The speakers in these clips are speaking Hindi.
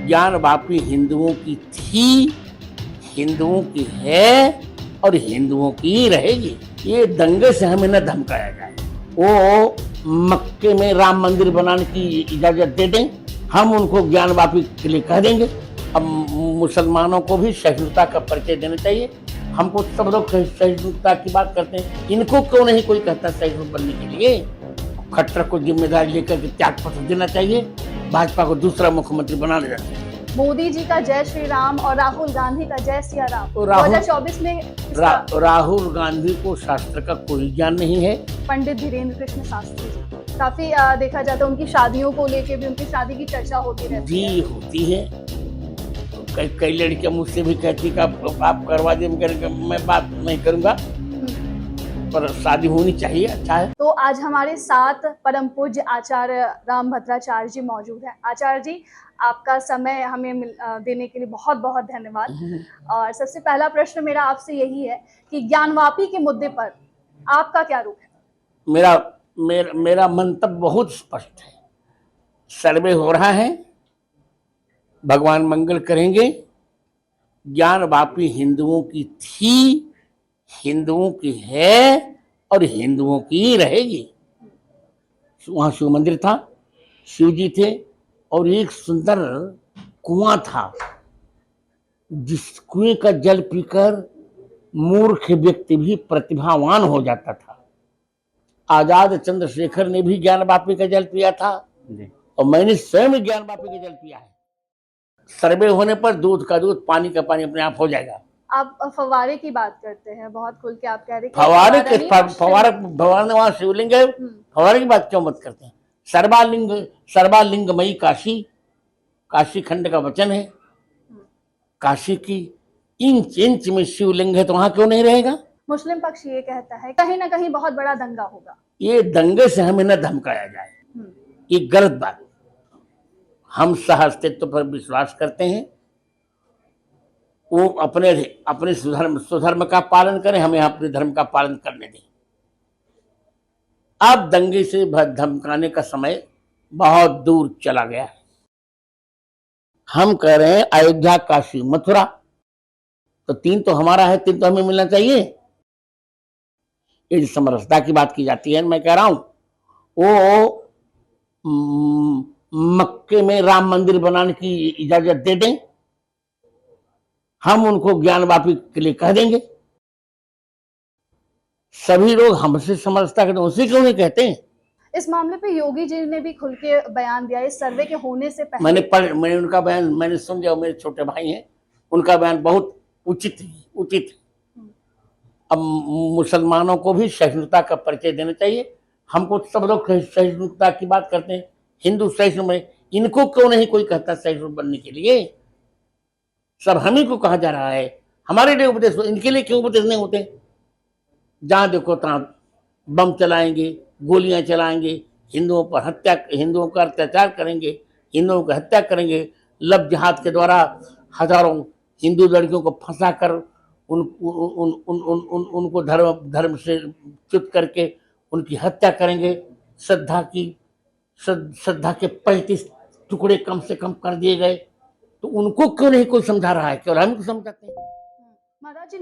ज्ञान वापी हिंदुओं की थी, हिंदुओं की है और हिंदुओं की ही रहेगी। ये दंगे से हमें न धमकाया जाए। वो मक्के में राम मंदिर बनाने की इजाजत दे दें, हम उनको ज्ञान वापी के लिए कह देंगे। अब मुसलमानों को भी सहिष्णुता का परिचय देना चाहिए। हमको सब लोग सहिष्णुता की बात करते हैं, इनको क्यों नहीं कोई कहता सहिष्णु बनने के लिए? खट्टर को जिम्मेदारी लेकर के त्याग पत्र देना चाहिए, भाजपा को दूसरा मुख्यमंत्री बनाना चाहिए। मोदी जी का जय श्री राम और राहुल गांधी का जय सिया राम तो राहुल 2024 में राहुल गांधी को शास्त्र का कोई ज्ञान नहीं है। पंडित धीरेन्द्र कृष्ण शास्त्री जी काफी देखा जाता है, उनकी शादियों को लेके भी उनकी शादी की चर्चा होती रहती जी है। होती है। कई लड़कियां मुझसे भी कहती कि आप करवा दे, मैं बात नहीं करूंगा, पर शादी होनी चाहिए। अच्छा है। तो आज हमारे साथ परम पूज्य आचार्य राम भद्राचार्य जी मौजूद हैं। आचार्य जी, आपका समय हमें देने के लिए बहुत बहुत धन्यवाद। और सबसे पहला प्रश्न मेरा आपसे यही है कि ज्ञानवापी के मुद्दे पर आपका क्या रुख है? मेरा मंतव्य बहुत स्पष्ट है। सर्वे हो रहा है, भगवान मंगल करेंगे। ज्ञान वापी हिंदुओं की थी, हिंदुओं की है और हिंदुओं की ही रहेगी। वहां शिव मंदिर था, शिव जी थे और एक सुंदर कुआं था, जिस कुएं का जल पीकर मूर्ख व्यक्ति भी प्रतिभावान हो जाता था। आजाद चंद्रशेखर ने भी ज्ञान वापी का जल पिया था और मैंने स्वयं ज्ञान वापी का जल पिया है। सर्वे होने पर दूध का दूध, पानी का पानी अपने आप हो जाएगा। आप फवारे की बात करते हैं, बहुत खुल के आप कह रहे हैं भगवान वहां शिवलिंग है, फवारे की बात क्यों मत करते हैं? सर्वालिंगमयी काशी, काशी खंड का वचन है। काशी की इंच इंच में शिवलिंग है, तो वहां क्यों नहीं रहेगा? मुस्लिम पक्ष ये कहता है कहीं ना कहीं बहुत बड़ा दंगा होगा। ये दंगे से हमें न धमकाया जाए, ये गलत बात। हम सह अस्तित्व पर विश्वास करते हैं, वो अपने स्वधर्म का पालन करें, हमें अपने धर्म का पालन करने दें। अब दंगे से धमकाने का समय बहुत दूर चला गया है। हम कह रहे हैं अयोध्या, काशी, मथुरा, तो 3 तो हमारा है, 3 तो हमें मिलना चाहिए। ये समरसता की बात की जाती है, मैं कह रहा हूं वो मक्के में राम मंदिर बनाने की इजाजत दे दें, हम उनको ज्ञान वापी के लिए कह देंगे। सभी लोग हमसे समझता करते, उसी क्यों नहीं कहते हैं? इस मामले पे योगी जी ने भी खुल के बयान दिया इस सर्वे के होने से पहले। मैंने उनका बयान मैंने सुन लिया, मेरे छोटे भाई हैं, उनका बयान बहुत उचित है। अब मुसलमानों को भी सहिष्णुता का परिचय देना चाहिए। हमको सब लोग सहिष्णुता की बात करते हैं, हिंदू सहिष्णु में, इनको क्यों नहीं कोई कहता सहिष्णु बनने के लिए? सब हम ही को कहा जा रहा है, हमारे लिए उपदेश, इनके लिए क्यों उपदेश नहीं होते? जहां देखो तहां बम चलाएंगे, गोलियां चलाएंगे, हिंदुओं का अत्याचार करेंगे, हिंदुओं की हत्या करेंगे। लव जिहाद के द्वारा हजारों हिंदू लड़कियों को फंसाकर उनको धर्म से च्युत करके उनकी हत्या करेंगे। श्रद्धा के 35 टुकड़े कम से कम कर दिए गए, तो उनको क्यों नहीं कोई समझा रहा है? केवल हम समझाते हैं। महाराज जी,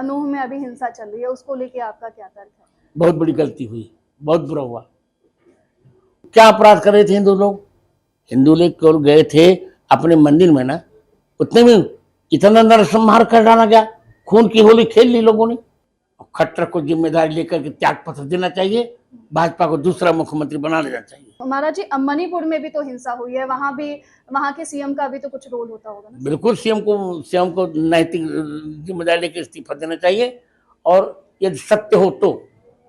नूह में अभी हिंसा चल रही है, उसको लेके आपका क्या तर्क है? बहुत बड़ी गलती हुई, बहुत बुरा हुआ। क्या अपराध कर रहे थे हिंदू लोग? हिंदू लोग केवल गए थे अपने मंदिर में ना, उतने में इतना नरसंहार कर डाला गया, खून की होली खेल ली लोगों ने। खट्टर को जिम्मेदारी लेकर के त्याग पत्र देना चाहिए, भाजपा को दूसरा मुख्यमंत्री बना लेना चाहिए। महाराज जी, मणिपुर में भी तो हिंसा हुई है, वहां के सीएम का भी तो कुछ रोल होता होगा ना? बिल्कुल, सीएम को नैतिक जिम्मेदारी लेकर इस्तीफा देना चाहिए, और यदि सत्य हो तो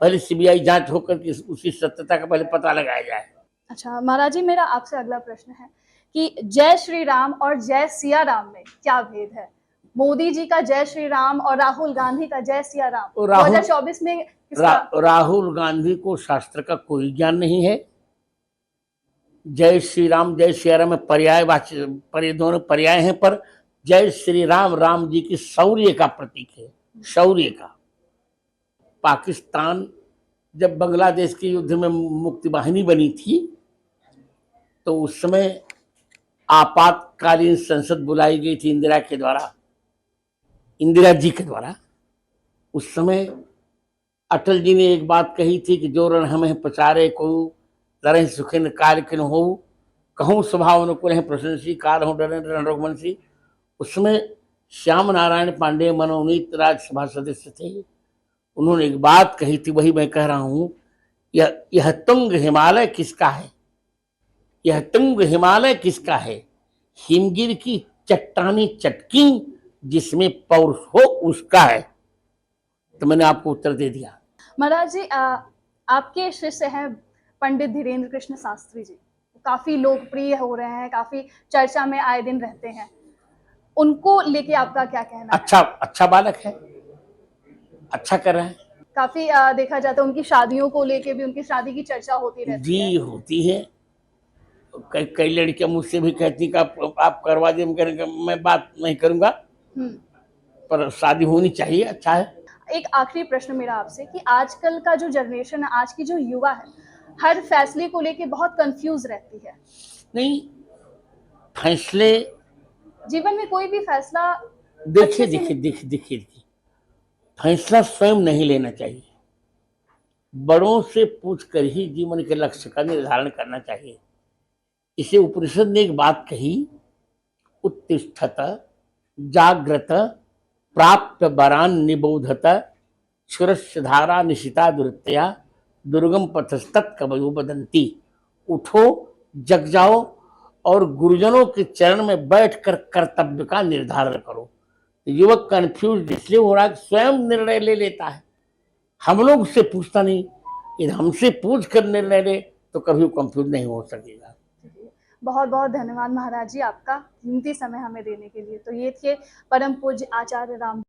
पहले सीबीआई जांच होकर के उसी सत्यता का पहले पता लगाया जाए। अच्छा महाराज जी, मेरा आपसे अगला प्रश्न है कि जय श्री राम और जय सिया राम में क्या भेद है? मोदी जी का जय श्री राम और राहुल गांधी का जय सिया राम 2024 में राहुल गांधी को शास्त्र का कोई ज्ञान नहीं है। जय श्री राम, जय सिया राम में दोनों पर्याय हैं, पर जय श्री राम राम जी की शौर्य का प्रतीक है, शौर्य का। पाकिस्तान जब बांग्लादेश के युद्ध में मुक्ति वाहिनी बनी थी, तो उस समय आपातकालीन संसद बुलाई गई थी इंदिरा जी के द्वारा। उस समय अटल जी ने एक बात कही थी कि जो रण हमें पचारे को तरह सुखिन कार्य किन हो, कहूँ स्वभाव अनुकूल है प्रशंसी काल हो डरे रण रघुवंशी। उसमें श्याम नारायण पांडे मनोनीत राज्यसभा सदस्य थे। उन्होंने एक बात कही थी, वही मैं कह रहा हूं, यह तुंग हिमालय किसका है, यह तुंग हिमालय किसका है, हिमगिर की चट्टानी चटकी जिसमें पौरुष हो उसका है। तो मैंने आपको उत्तर दे दिया। महाराज जी, आपके शिष्य हैं पंडित धीरेन्द्र कृष्ण शास्त्री जी, काफी लोकप्रिय हो रहे हैं, काफी चर्चा में आए दिन रहते हैं, उनको लेके आपका क्या कहना है? अच्छा बालक है, अच्छा कर रहा है। काफी देखा जाता है उनकी शादियों को लेके भी, उनकी शादी की चर्चा होती रहती जी है। होती है। कई लड़कियां मुझसे भी कहती कि आप करवा दे, मैं बात नहीं करूंगा, पर शादी होनी चाहिए। अच्छा है। एक आखिरी प्रश्न मेरा आपसे कि आजकल का जो जनरेशन है, आज की जो युवा है, हर फैसले को लेके बहुत कंफ्यूज रहती है। नहीं, फैसले जीवन में कोई भी फैसला देखिए, फैसला स्वयं नहीं लेना चाहिए, बड़ों से पूछकर ही जीवन के लक्ष्य का निर्धारण करना चाहिए। इसे उपनिषद ने एक बात कही, उत्तिष्ठत जाग्रत प्राप्त वरान निबोधत क्षुरस्य धारा निशिता दुर्तया दुर्गम पथस्तत् कवयो बदंती। उठो, जग जाओ और गुरुजनों के चरण में बैठकर कर्तव्य का निर्धारण करो। युवक कंफ्यूज इसलिए हो रहा है कि स्वयं निर्णय ले लेता है, हम लोग उससे पूछता नहीं। यदि हमसे पूछ कर निर्णय ले तो कभी कंफ्यूज नहीं हो सकेगा। बहुत बहुत धन्यवाद महाराज जी आपका कीमती समय हमें देने के लिए। तो ये थे परम पूज्य आचार्य राम